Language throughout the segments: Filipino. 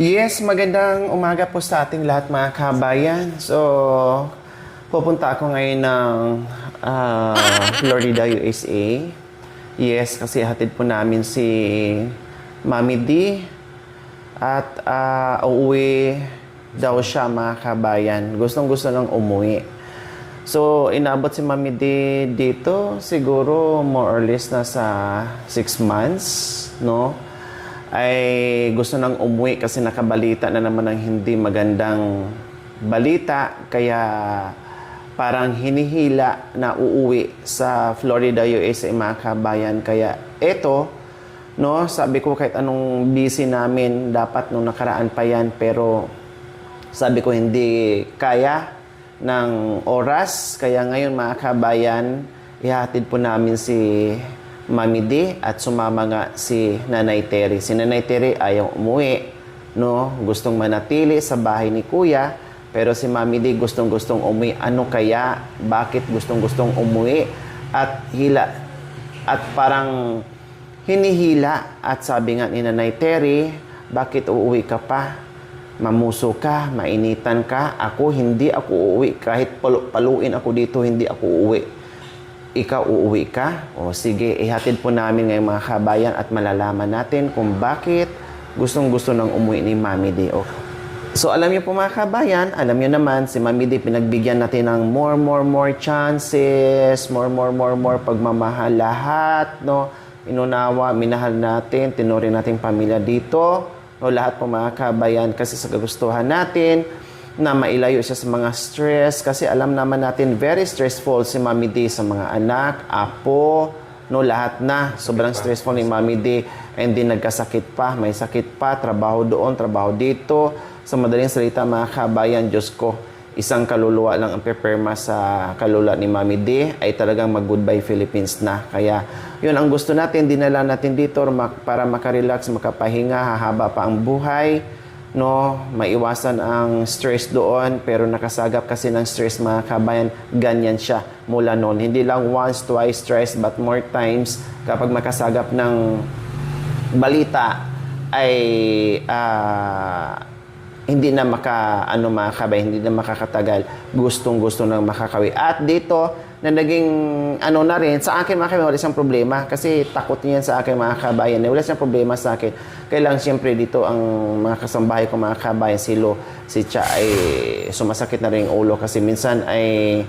Yes, magandang umaga po sa ating lahat mga kabayan. So, pupunta ako ngayon ng Florida, USA. Yes, kasi hatid po namin si Mami D. At uuwi daw siya mga kabayan. Gustong-gusto nang umuwi. So, inabot si Mami D dito siguro more or less na sa 6 months, no? Ay gusto nang umuwi kasi nakabalita na naman ng hindi magandang balita, kaya parang hinihila na uuwi sa Florida, USA mga kabayan. Kaya eto, no, sabi ko kahit anong busy namin dapat nung nakaraan pa yan, pero sabi ko hindi kaya ng oras, kaya ngayon mga kabayan ihatid po namin si Mami D at sumama nga si Nanay Terry. Si Nanay Terry ayaw umuwi, no? Gustong manatili sa bahay ni Kuya, pero si Mami D gustong-gustong umuwi. Ano kaya? Bakit gustong-gustong umuwi? At parang hinihila. At sabi nga ni Nanay Terry, bakit uuwi ka pa? Mamuso ka, mainitan ka. Hindi ako uuwi. Kahit paluin ako dito, hindi ako uuwi. Ikaw uuwi ka? O sige, ihatid po namin ngayong mga kabayan at malalaman natin kung bakit gustong-gusto ng umuwi ni Mami D. Okay. So alam niyo po mga kabayan, alam niyo naman si Mami D pinagbigyan natin ng more chances, more pagmamahal lahat, no? Inunawa, minahal natin, tinuri nating pamilya dito, no? Lahat po mga kabayan kasi sa kagustuhan natin na mailayo siya sa mga stress, kasi alam naman natin very stressful si Mami D sa mga anak, apo, no, lahat na sobrang stressful ni Mami D, and then nagkasakit pa, may sakit pa, trabaho doon, trabaho dito. Sa madaling salita mga kabayan, Diyos ko, isang kaluluwa lang ang peperma sa kaluluwa ni Mami D ay talagang mag-goodbye Philippines na. Kaya yun ang gusto natin, dinala natin dito para makarelax, makapahinga, hahaba pa ang buhay, no, maiwasan ang stress doon. Pero nakasagap kasi ng stress mga kabayan, ganyan siya mula noon. Hindi lang once, twice stress, but more times kapag makasagap ng balita ay hindi na mga kabayan, hindi na makakatagal, gustong-gusto nang makakawi. At dito na naging na rin sa akin mga kabayan, wala siyang problema kasi takot niyan sa akin mga kabayan, wala siyang problema sa akin. Kailang siyempre dito ang mga kasambahay ko mga kabayan, si Cha ay sumasakit na rin yung ulo kasi minsan ay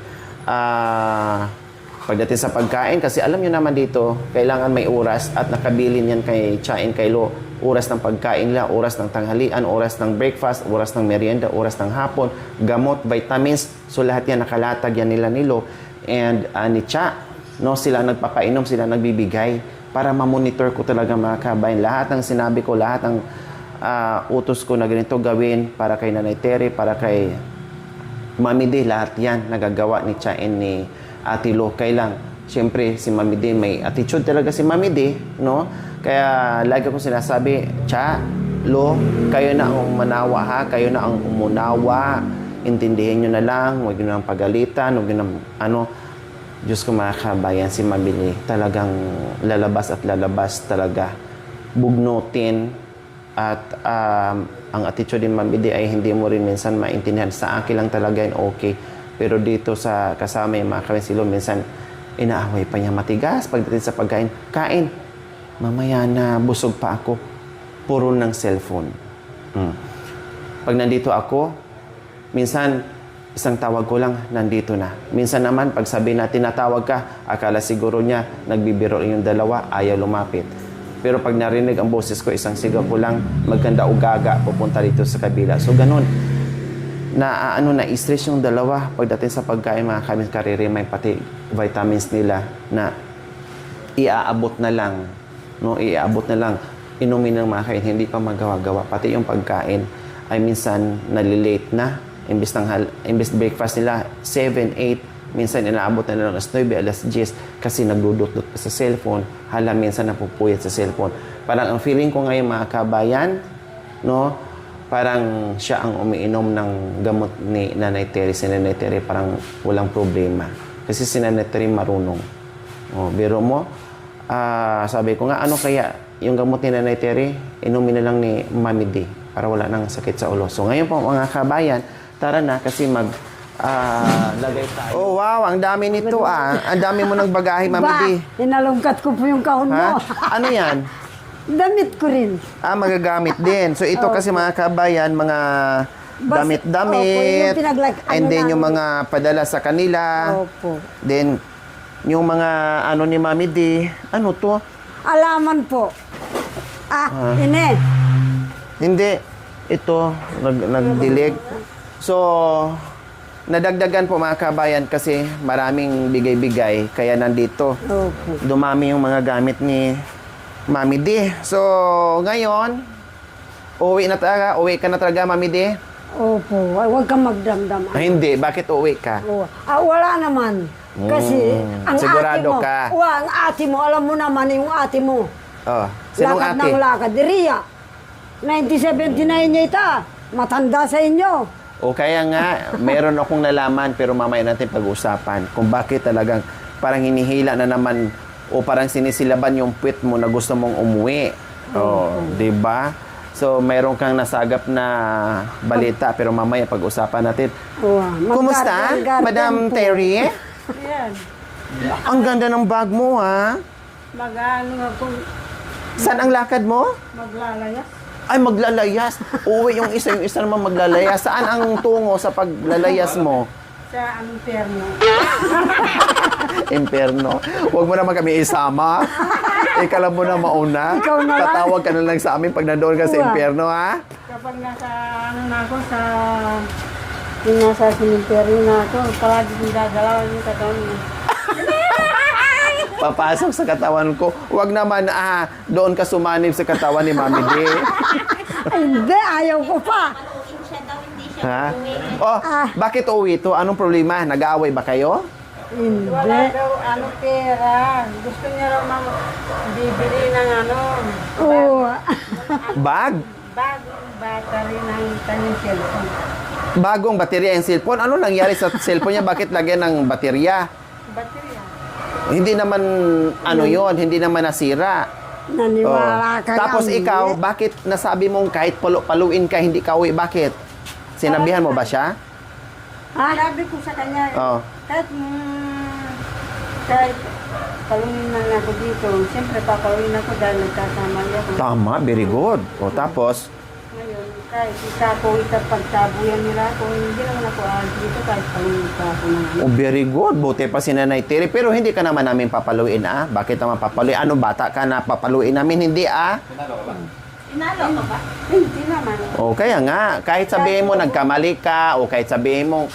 pagdating sa pagkain, kasi alam nyo naman dito kailangan may oras at nakabilin yan kay Cha and kay Lo. Oras ng pagkain nila, oras ng tanghalian, oras ng breakfast, oras ng merienda, oras ng hapon, gamot, vitamins, so lahat yan nakalatag yan nila ni Lo and ni Cha, no? Sila nagpapainom, sila nagbibigay para ma-monitor ko talaga mga kabayan. Lahat ng sinabi ko, lahat ng utos ko na ganito gawin para kay Nanay Terry, para kay Mami D, lahat yan nagagawa ni Cha and ni Ate Lo. Kailang siyempre si Mami D, may attitude talaga si Mami D, no? Kaya lagi ko sinasabi, Cha, Lo, kayo na ang manawa ha, kayo na ang umunawa, intindihin nyo na lang, huwag nyo nang pagalitan, huwag nyo nang Diyos ko mga kabayan, si Mami D talagang lalabas at lalabas talaga, bugnutin. At ang attitude ni Mami D ay hindi mo rin minsan maintindihan. Sa akin lang talaga yun okay, pero dito sa kasama yung mga kabayan, silo minsan inaaway pa niya matigas pagdating sa pagkain. Kain, mamaya na busog pa ako, puro ng cellphone. Pag nandito ako, minsan isang tawag ko lang, nandito na. Minsan naman, pag sabi natin natawag ka, akala siguro niya nagbibiro yung dalawa, ayaw lumapit. Pero pag narinig ang boses ko, isang sigaw ko lang, maganda ugaga, pupunta dito sa kabila. So ganun, na-stress yung dalawa pagdating sa pagkain mga kami, karirimay pati vitamins nila na iaabot na lang, no? Iaabot na lang, inumin ng mga kain, hindi pa magawa-gawa. Pati yung pagkain ay minsan nalilate na. Imbes breakfast nila 7, 8, minsan inaabot na lang alas 9, alas 10 kasi nagdudot-dot pa sa cellphone. Hala, minsan napupuyat sa cellphone. Parang ang feeling ko ngayon mga kabayan, no, parang siya ang umiinom ng gamot ni Nanay Terry. Si Nanay Terry parang walang problema kasi si Nanay Terry marunong. Biro mo, sabi ko nga, ano kaya yung gamot ni Nanay Terry, inumin na lang ni Mami D. para wala nang sakit sa ulo. So ngayon po mga kabayan, tara na kasi lagay tayo. Oh wow, ang dami nito Ang dami mo ng bagahe, Mami D. Hinalungkat ko po yung kahon Ha? mo. Ano yan? Damit ko rin. Magagamit din. So ito kasi mga kabayan, mga damit-damit, and then yung mga padala sa kanila, Opo. then yung mga ano ni Mami D, ano to? Alaman po. Ine. Hindi. Ito, nagdilig. So, nadagdagan po mga kabayan kasi maraming bigay-bigay, kaya nandito. Opo. Dumami yung mga gamit ni Mami D. So, ngayon, uwi ka na talaga, Mami D? Opo. Ay, huwag kang magdamdam. Hindi. Bakit uwi ka? Wala naman. Kasi ang sigurado ate mo, ka? ang ate mo, alam mo naman yung ate mo. Oh, sinong Lakad ate? ng lakad. Ria. 1979 niya ita. Matanda sa inyo. O kaya nga, meron akong nalaman pero mamaya natin pag-usapan kung bakit talagang parang hinihila na naman o parang sinisilaban yung puwet mo na gusto mong umuwi. Oh, 'di ba? So, mayroon kang nasagap na balita pero mamaya pag-usapan natin. Kumusta, Madam Terry? Ayan. Ang ganda ng bag mo, ha? Mag-ano ako, Saan ang lakad mo? maglalayas. Ay, maglalayas. Uwi yung isa naman maglalayas. Saan ang tungo sa paglalayas mo? Sa Amperno. Imperno. Huwag mo naman kami isama. Ikaw lang mo na mauna. Ikaw na lang. Patawag ka na lang sa amin pag nandoon ka sa Uwa. imperno, ha? Kapag nasa, na ako sa, yung nasa simenteryo na ako, palagi kong dadalawan yung katawan mo. Papasok sa katawan ko. Huwag naman, doon ka sumanib sa katawan ni Mami D. Ay, hindi, ayaw ko pa. Ha? Oh, bakit uwi to? Anong problema? Nag-aaway ba kayo? Hindi. Wala daw pera. Gusto niya raw bibili ng Oo. Bag? bagong battery ng kanyang cellphone. Bagong baterya yung cellphone. Ano nangyari sa cellphone niya? Bakit lagyan ng baterya? Baterya. Hindi naman, hindi naman nasira. Naniwala ka Tapos nga, ikaw, hindi. bakit nasabi mong kahit paluin ka, hindi ka uwi? Bakit? Sinabihan mo ba siya? Sabi ko sa kanya, Oo. kahit paluin na ako dito, siyempre papaluin ako dahil nagkakamali ako. Tama, very good. O tapos, Ngayon, kahit isa ko pagtabuyan nila ako, hindi naman ako dito kahit paluin pa ako ng very good. Buti pa si Nanay Terry. Pero hindi ka naman namin papaluin, Bakit naman papaluin? Ano, bata ka na papaluin namin? Hindi, Inalo ka ba? Hindi naman. O kaya nga, kahit sabihin mo nagkamali ka o kahit sabihin mo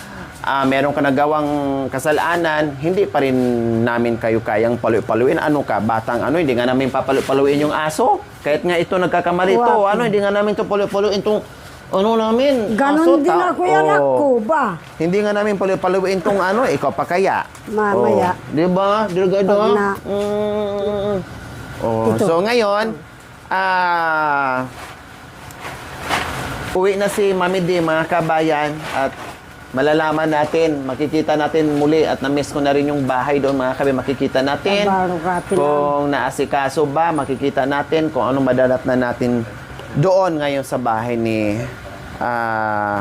meron ka nagawang kasalanan, hindi pa rin namin kayo kayang paluin. Ano ka, batang hindi nga namin papaluin yung aso. Kahit nga ito nagkakamali ito, hindi nga namin ito paluin itong namin. Ganon aso, din ako yung anak ko ba? Hindi nga namin paluin itong ikaw pa kaya. Mamaya. Di ba? Delegado? Pag na. Ito. So ngayon, uwi na si Mami D, mga kabayan, at malalaman natin, makikita natin muli at na-miss ko na rin yung bahay doon, mga kabayan. Makikita natin Tabarugatin kung naasikaso ba, makikita natin kung anong madalat na natin doon ngayon sa bahay ni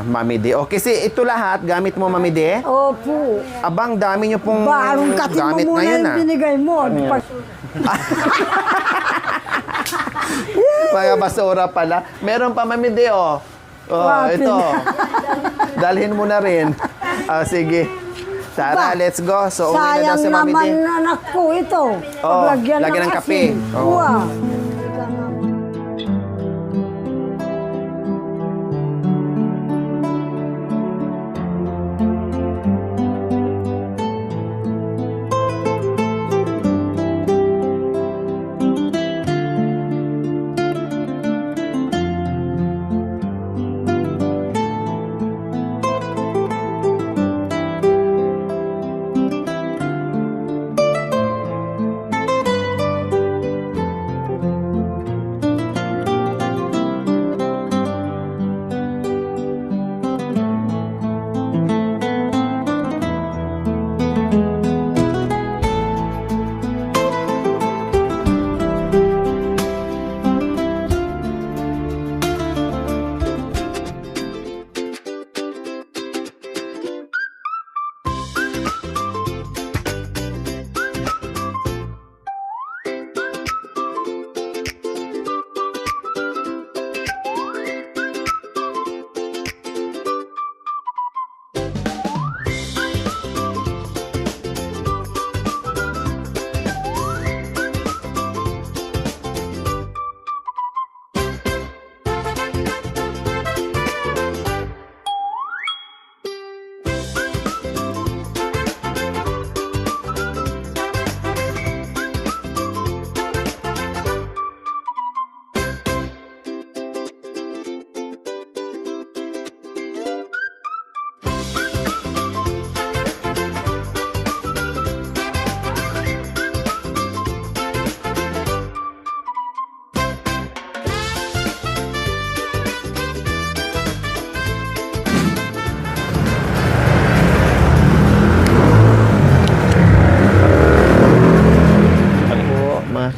Mami D. O, kasi ito lahat, gamit mo, Mami D? Opo. Abang, dami nyo pong Barong katin mo gamit muna ngayon, yung binigay mo. Mga basura pala. Meron pa, Mami D, ito. Dalhin mo na rin. Sige. Tara, let's go. So, uwi na daw Sayang si Mami D. naman anak ko ito. Lagyan ng kape. asin. Oo. Wow.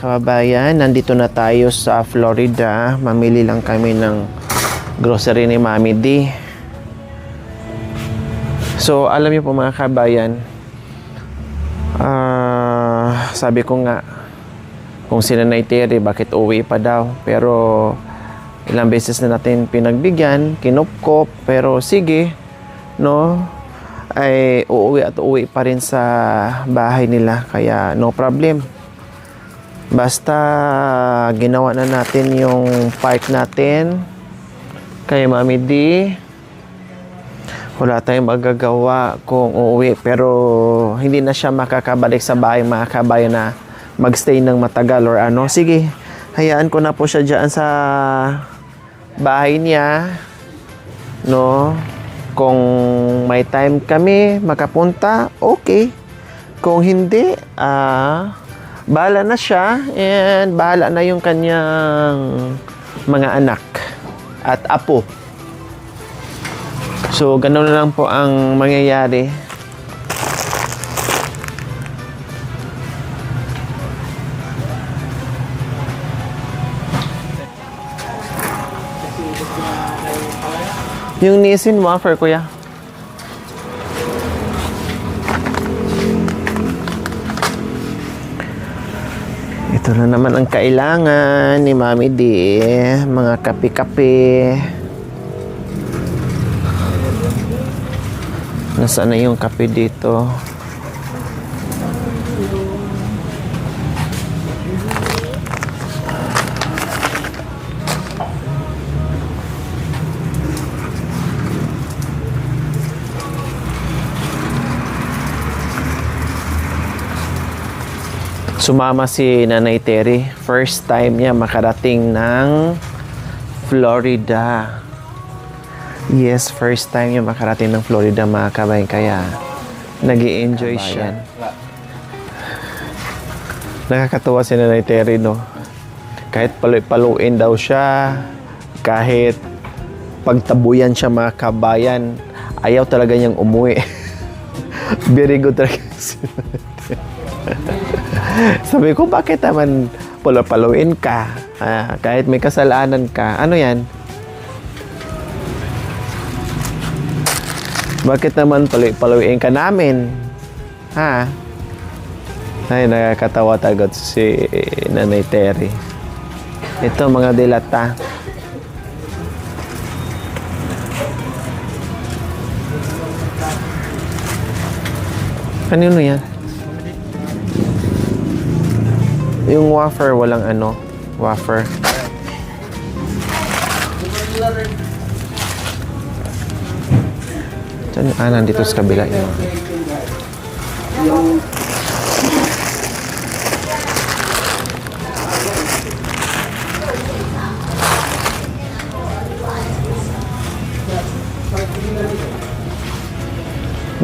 kababayan, nandito na tayo sa Florida. Mamili lang kami ng grocery ni Mami D. So, alam niyo po mga kababayan, sabi ko nga, kung si Nanay Terry, bakit uwi pa daw? Pero, ilang beses na natin pinagbigyan, kinupkop, pero sige, no? Ay uuwi at uuwi pa rin sa bahay nila, kaya no problem. Basta ginawa na natin yung part natin kay Mami D. Wala tayong magagawa kung uuwi, pero hindi na siya makakabalik sa bahay mga kabayan na magstay ng matagal or ano. Sige, hayaan ko na po siya dyan sa bahay niya, no? Kung may time kami makapunta, okay. Kung hindi, bahala na siya and bahala na yung kanyang mga anak at apo. So, ganun na lang po ang mangyayari. Yung Nissin wafer, kuya. Ito na naman ang kailangan ni Mami D. Mga kape-kape. Nasaan na yung kape dito? Sumama si Nanay Terry. First time niya makarating ng Florida. Yes, first time niya makarating ng Florida mga kabayan. Kaya nag-i-enjoy siya. Nakakatuwa si Nanay Terry, no? Kahit paluin daw siya, kahit pagtabuyan siya mga kabayan, ayaw talaga niyang umuwi. Very good talaga si Nanay Terry. Sabi ko, bakit naman paluin ka? Kahit may kasalanan ka. Ano yan? Bakit naman paluin ka namin? Ha? Ay, nakakatawa talaga si Nanay Terry. Ito, mga dilata. Kanino yan? Yung wafer, walang ano, wafer. Diyan, nandito sa kabila yun.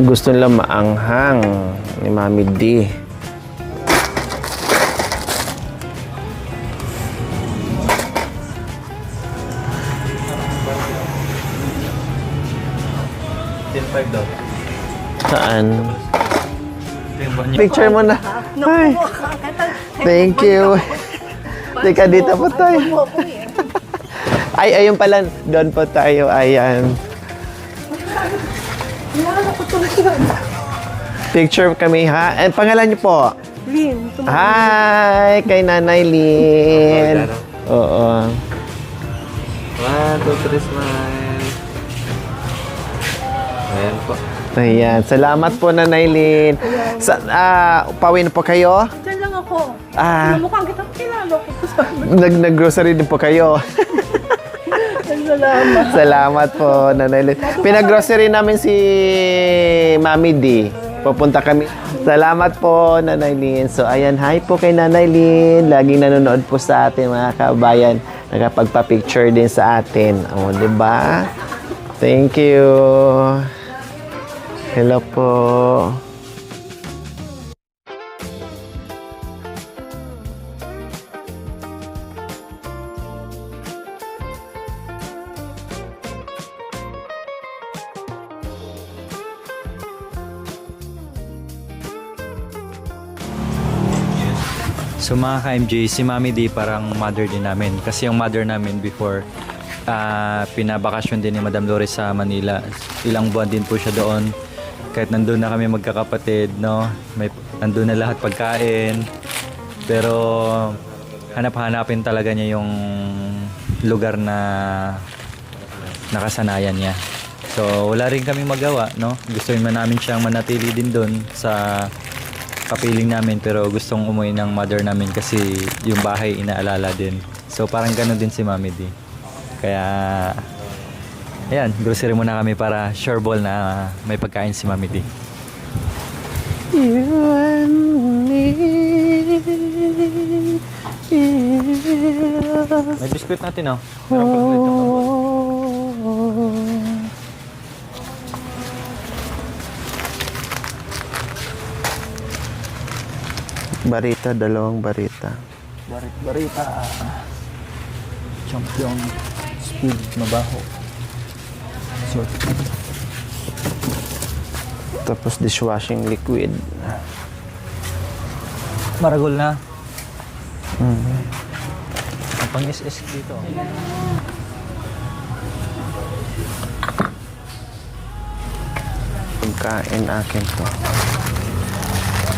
Gusto nila maanghang ni Mami D. Saan? Picture mo na. Ay, thank you. Teka, dito po tayo. Ay, ayun pala. Doon po tayo. Ayan. Picture kami, ha? And pangalan niyo po? Lin, Hi! Kay Nanay Lin. Oo. 1, 2, 3, smile. Ayan po. Ayan. Salamat po, Nanay Lin. Pauwi na po kayo? Diyan lang ako. Ah, Mukhang kitang kilala ko sa nag-grocery din po kayo. Salamat. Salamat po, Nanay Lin. Pinag-grocery namin si Mami D. Pupunta kami. Salamat po, Nanay Lin. So, ayan, hi po kay Nanay Lin. Laging nanonood po sa atin, mga kabayan. Nakapagpa-picture din sa atin. O, di ba? Thank you. Hello po. So mga ka-MJ, si Mami D parang mother din namin. Kasi yung mother namin before, pinabakasyon din ni Madam Lore sa Manila. Ilang buwan din po siya doon. Kahit nandun na kami magkakapatid, no? Nandun na lahat pagkain. Pero hanap-hanapin talaga niya yung lugar na nakasanayan niya. So wala rin kami magawa, no? Gusto namin siyang manatili din doon sa kapiling namin, pero gustong umuwi ng mother namin kasi yung bahay inaalala din. So parang ganun din si Mami D. Kaya ayan, grocery muna kami para sure ball na may pagkain si Mami D. May biskuit natin, oh. Meron pa ulit ako. Barita, 2 barita. Barita. Champion. Speed. Mabaho. Sort. Tapos dishwashing liquid. Maragol na. Ang pang-SS dito. Pagkain akin to.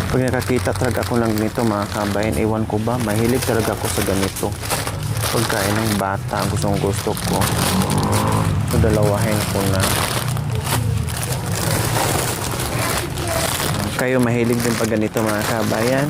Pag nakakita talaga ako lang nito mga kabayan, ewan ko ba, mahilig talaga ako sa ganito. Pagkain ng bata, gusto ko. So, dalawahin ko na. Kayo mahilig din pag ganito mga kabayan?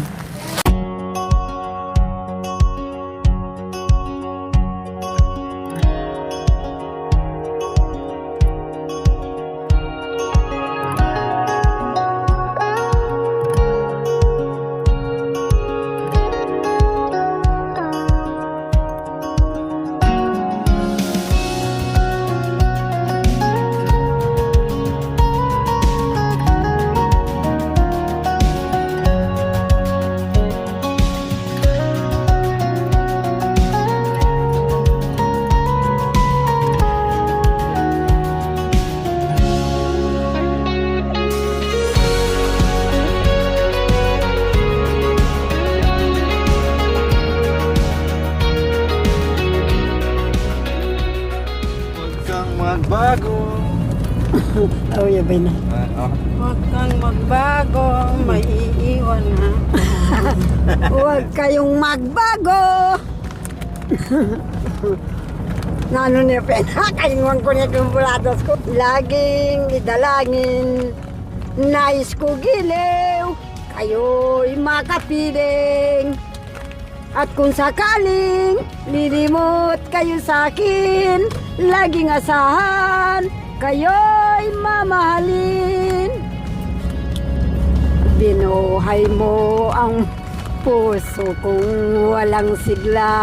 Magbago. Oh, yabay na. Huwag kang magbago, may iiwan na. Huwag kayong magbago! Nano niya pinakaiwan ko niya kumbulados ko. Laging idalangin, nais ko giliw, kayo'y makapiling. At kung sakaling lilimot kayo sa akin, laging asahan, kayo'y mamahalin. Binuhay mo ang puso kong walang sigla.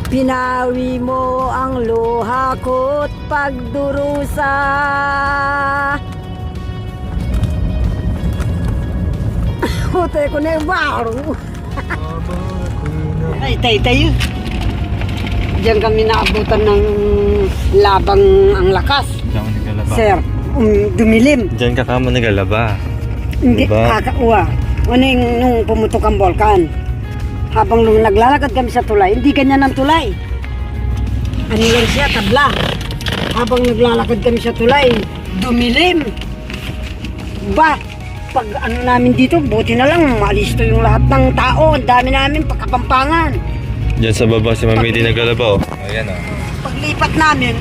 Pinawi mo ang luha ko't pagdurusa. Hote ko na yung baro. Ay, tayo. Diyan kami naabutan ng labang ang lakas. Diyan ako naglalaba. Sir, dumilim. Diyan ka kamo naglalaba. Hindi, Diba? kakauwa. Ano yung nung pumutok ang volkan? Habang nung naglalakad kami sa tulay, hindi ganyan ang tulay. Ano lang siya, tabla. Habang naglalakad kami sa tulay, dumilim. Ba, pag ano namin dito, buti na lang, malisto yung lahat ng tao. Ang dami namin, pagkapampangan. Diyan sa baba si Mami D naglalaba, oh. Ayan, oh. Paglipat namin,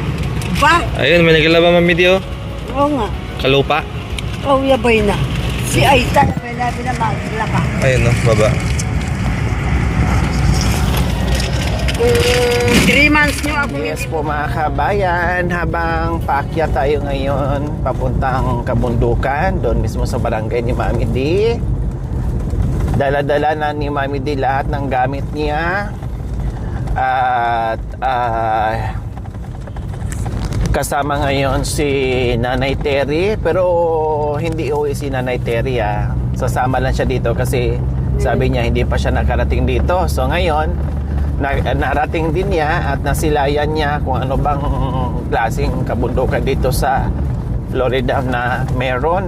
ba? Ayun, may naglalaba Mami D, oh. Oo nga. Kalupa. Oh, yabay na. Si Aita, pwede na maglaka. Ayun, oh, baba. 3 months nyo ako Yes po mga kabayan, habang paakyat tayo ngayon papuntang kabundukan, doon mismo sa barangay ni Mami D. Dala-dala na ni Mami D lahat ng gamit niya. At kasama ngayon si Nanay Terry, pero hindi uwi si Nanay Terry, ah. Sasama lang siya dito kasi sabi niya hindi pa siya nakarating dito. So ngayon narating din niya at nasilayan niya kung ano bang klaseng kabundukan dito sa Florida na meron,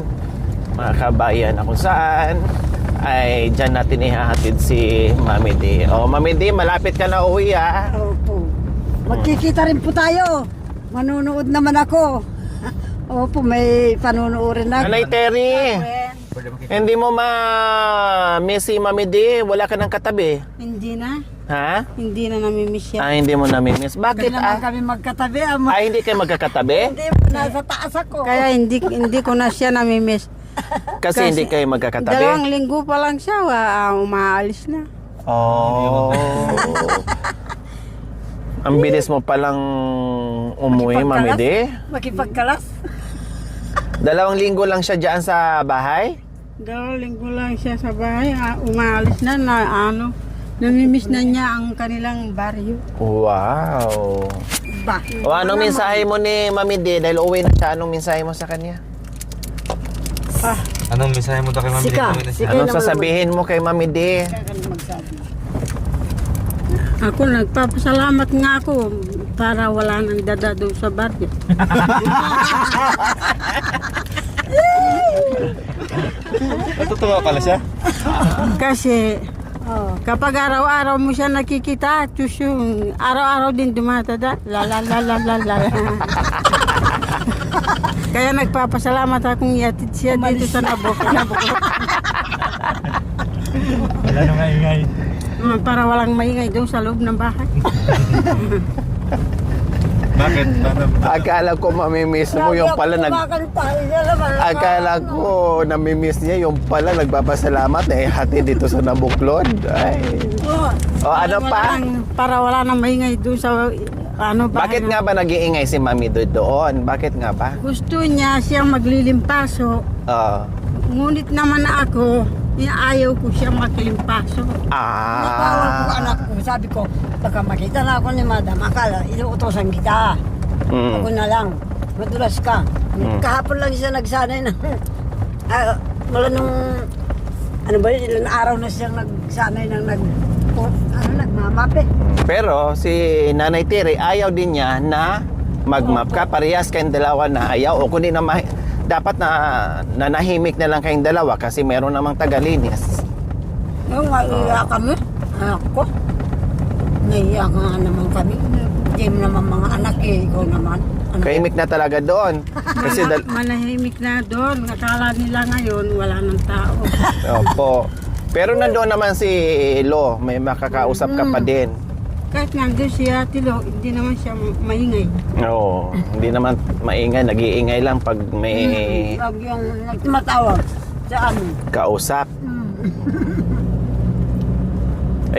mga kabayan, na kung saan ay dyan natin ihahatid si Mami D. O, Mami D, malapit ka na uwi, ha? Opo. Magkikita rin po tayo. Manunood naman ako. Opo, may panunuorin ako. Nanay Terry, hindi mo ma-miss si Mami D? Wala ka ng katabi. Hindi na. Ha? Hindi na namimiss yan. Hindi mo namimiss. Bakit, Kailangan kami magkatabi. Hindi kayo magkakatabi? Hindi, nasa taas ako. Kaya hindi ko na siya namimiss. Kasi hindi kayo magkakatabi? 2 linggo pa lang siya, umaalis na. Oh. Ang bilis mo palang umuwi, Mami D. Makipagkalas. 2 linggo lang siya dyan sa bahay? 2 linggo lang siya sa bahay, umaalis na namimiss na niya ang kanilang baryo. Wow. Ba? O anong mensahe mo ni Mami D? Dahil uwi na siya, anong mensahe mo sa kanya? Anong mensahe mo daw kay Mami D? Sika. Uwi na siya. Sika Anong naman sasabihin mo kay Mami D? magsabi. Ako nagpapasalamat nga ako para wala nang dada doon sa baryo. Natutuwa pala siya. Kasi kapag araw-araw mo siya nakikita, yung araw-araw din dumatada. La la la la la la. Kaya nagpapasalamat akong iatid siya dito sa Nabok. Wala nang ingay. Para walang maingay doon sa loob ng bahay. Bakit? Akala ko mamimiss mo yung pala Akala ko namimiss niya yung pala nagpapasalamat na ihatid dito sa Nabuklod. Ay. O ano pa? Para wala nang maingay doon sa bahay. Bakit nga ba nag-iingay si Mami doon? Bakit nga ba? Gusto niya siyang maglilimpaso. Ngunit naman ako, ayaw ko siyang maglimpaso. Napawal ko anak ko. Sabi ko, baka makita na ako ni madam. Akala, inuutosan kita. Ako na lang. Madulas ka. Kahapon lang siya nagsanay ng... mula nung... Ano ba yun? Ilang araw na siyang nagsanay ng nagmamap eh. Pero si Nanay Terry, ayaw din niya na magmap ka. Parehas kayong dalawa na ayaw. O kundi na dapat na nanahimik na lang kayong dalawa kasi meron namang tagalinis. Yung maiiyak kami, anak ko. Naiiyak nga naman kami. Hindi mo naman mga anak eh, ikaw naman. Kaimik na talaga doon. Kasi Manahimik na doon. Akala nila ngayon, wala nang tao. Opo. Pero nandoon naman si Lo, may makakausap ka pa din. Kahit nandun si Ate Lo, hindi naman siya maingay. Oo, hindi naman maingay, nag-iingay lang pag may Pag yung nagtumatawag sa amin. kausap.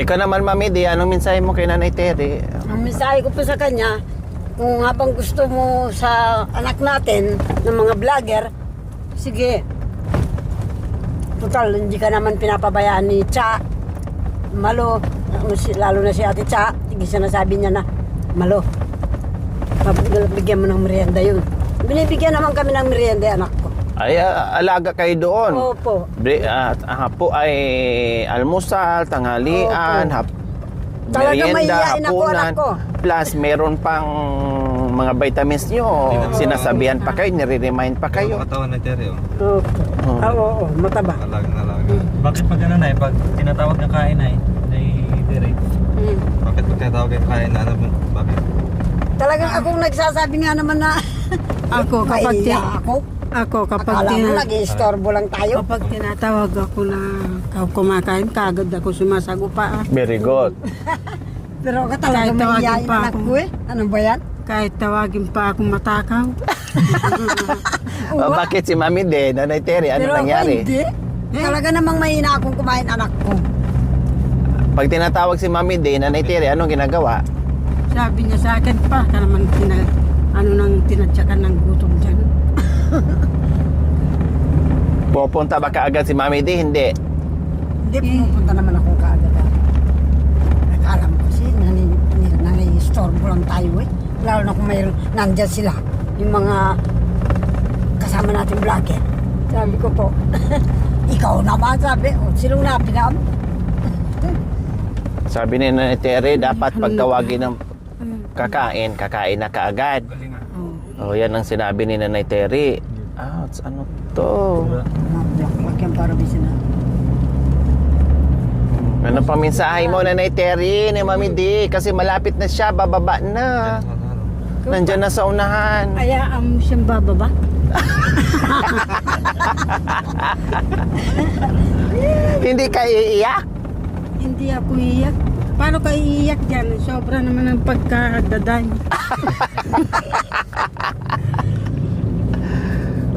Ikaw naman, Mami D, anong mensahe mo kay Nanay Terry? Ang mensahe ko po sa kanya, kung habang gusto mo sa anak natin, ng mga vlogger, sige. Total, hindi ka naman pinapabayaan ni Cha, Malo, lalo na si Ate Cha, hindi sinasabi niya na, Malo, bigyan mo ng merienda yun. Binibigyan naman kami ng merienda, anak ko. Ay, alaga kayo doon. Opo. Hapo ay almusal, tanghalian, Talaga merienda, mahihain ako, hapunan. anak ko. Plus, meron pang mga vitamins nyo. Sinasabihan pa kayo, nire-remind pa kayo. Katawan na Terry, oh. Opo. Oo, mataba. Alaga. Bakit pag ano na pag tinatawag na kain ay Terry? Bakit pag tinatawag kayo kain na bakit? Talagang akong nagsasabi nga naman na Ako, kapag maiiyak ako. kapag Akala mo nag-i-istorbo lang tayo. kapag tinatawag ako na kumakain, kagad ako sumasagupa. Very good. Pero ka talaga Kahit tawagin mahihain pa anak ako. ko eh. Ano ba yan? Kahit tawagin pa akong matakaw. Bakit si Mami D, Nanay Terry, ano Pero ako nangyari? hindi. Talaga namang mahina akong kumain anak ko. Pag tinatawag si Mami D, Nanay Terry, anong ginagawa? Sabi niya sa akin pa, ka naman nang tinatsakan ng gutom dyan. Pupunta ba kaagad si Mami D? Hindi. Hindi, pumupunta naman ako kaagad. Akala mo kasi nani-istorbo lang tayo eh. Lalo na kung mayroon, nandyan sila. Yung mga kasama natin vlogger. Sabi ko po, ikaw naman sabi. O, sinong napinam? Sabi ni Nanay Terry, dapat pagtawagin ng kakain na kaagad. Oh, yan ang sinabi ni Nanay Terry. Ano to? Black yan para bisa na. Ano pa mensahe mo, Nanay Terry, ni Mami D? Kasi malapit na siya, bababa na. Nandyan na sa unahan. Hayaan mo siyang bababa. Hindi ka iiyak? Hindi ako iiyak. Paano ka iiyak dyan? Sobra naman ang pagkakadadan.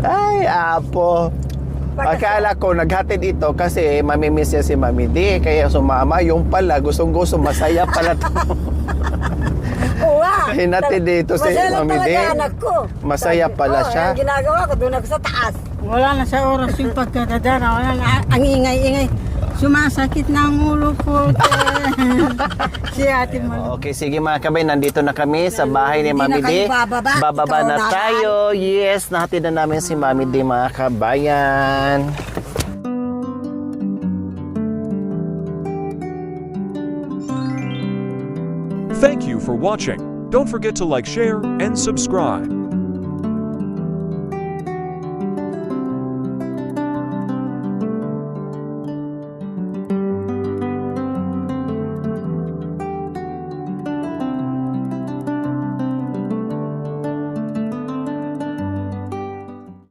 Ay, apo. Akala ko naghatid ito kasi mamimiss niya si Mami D. Kaya sumama, yung pala, gustong-gusto, masaya pala to. Oo Hinatid dito si Mami D. anak ko. Masaya pala siya. Ang ginagawa ko, doon ako sa taas. Wala na sa oras yung pagkakadara. Wala na. Ang ingay-ingay. Sumasakit na ang ulo ko. Si ate mo. Okay, sige mga kabay, nandito na kami sa bahay ni Hindi Mami na D. kayo bababa. Bababa Ikaw na na tayo. Yes, nahatid na namin si Mami D, mga kabayan. Thank you for watching. Don't forget to like, share, and subscribe.